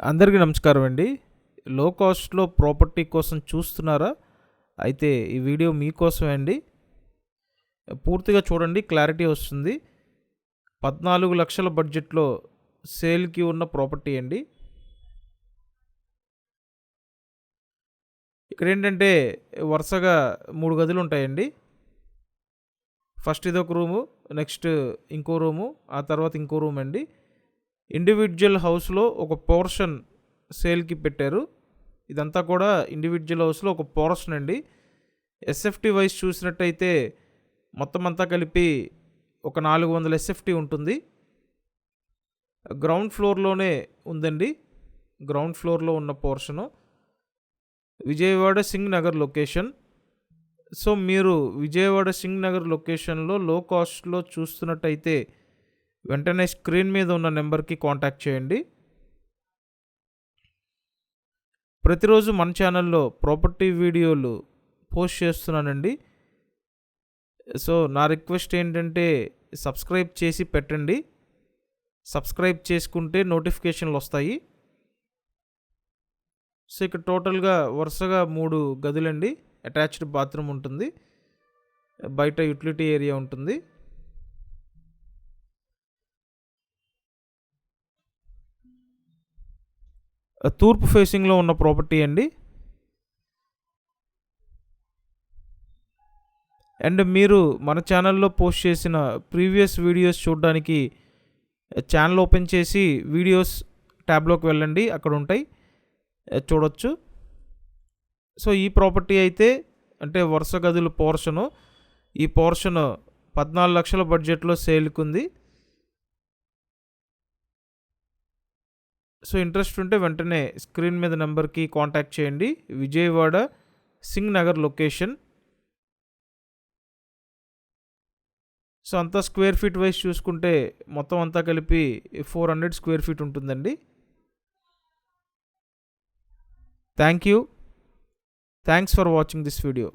అందరికీ నమస్కారం అండి. లో కాస్ట్‌లో ప్రాపర్టీ కోసం చూస్తున్నారా? అయితే ఈ వీడియో మీకోసమే అండి. పూర్తిగా చూడండి, క్లారిటీ వస్తుంది. 14,00,000 బడ్జెట్‌లో సేల్‌కి ఉన్న ప్రాపర్టీ అండి. ఇక్కడేంటంటే వరుసగా 3 గదులు ఉంటాయండి. ఫస్ట్ ఇదొక రూము, నెక్స్ట్ ఇంకో రూము, ఆ తర్వాత ఇంకో రూమ్ అండి. ఇండివిడ్యువల్ హౌస్‌లో ఒక పోర్షన్ సేల్‌కి పెట్టారు. ఇదంతా కూడా ఇండివిడ్యువల్ హౌస్‌లో ఒక పోర్షన్ అండి. ఎస్ఎఫ్టీ వైస్ చూసినట్టయితే మొత్తం అంతా కలిపి ఒక 400 ఎస్ఎఫ్టీ ఉంటుంది. గ్రౌండ్ ఫ్లోర్‌లోనే ఉందండి. గ్రౌండ్ ఫ్లోర్‌లో ఉన్న portion Vijayawada Singh Nagar location. So మీరు విజయవాడ సింగ్ నగర్ లొకేషన్లో లో కాస్ట్‌లో చూస్తున్నట్టయితే వెంటనే స్క్రీన్ మీద ఉన్న నెంబర్కి కాంటాక్ట్ చేయండి. ప్రతిరోజు మన ఛానల్లో ప్రాపర్టీ వీడియోలు పోస్ట్ చేస్తున్నానండి. సో నా రిక్వెస్ట్ ఏంటంటే సబ్స్క్రైబ్ చేసి పెట్టండి. సబ్స్క్రైబ్ చేసుకుంటే నోటిఫికేషన్లు వస్తాయి. సో ఇక్కడ టోటల్గా వరుసగా 3 గదులండి. అటాచ్డ్ బాత్రూమ్ ఉంటుంది, బయట యూటిలిటీ ఏరియా ఉంటుంది. తూర్పు ఫేసింగ్లో ఉన్న ప్రాపర్టీ అండి. అండ్ మీరు మన ఛానల్లో పోస్ట్ చేసిన ప్రీవియస్ వీడియోస్ చూడడానికి ఛానల్ ఓపెన్ చేసి వీడియోస్ ట్యాబ్లోకి వెళ్ళండి, అక్కడ ఉంటాయి, చూడొచ్చు. సో ఈ ప్రాపర్టీ అయితే అంటే వరుస గదుల పోర్షను, ఈ పోర్షన్ 14,00,000 బడ్జెట్లో సేల్కుంది. సో ఇంట్రెస్ట్ ఉంటే వెంటనే స్క్రీన్ మీద నెంబర్కి కాంటాక్ట్ చేయండి. విజయవాడ సింగ్ నగర్ లొకేషన్. సో అంతా స్క్వేర్ ఫీట్ వైజ్ చూసుకుంటే మొత్తం అంతా కలిపి 400 స్క్వేర్ ఫీట్ ఉంటుందండి. Thank you. Thanks for watching this video.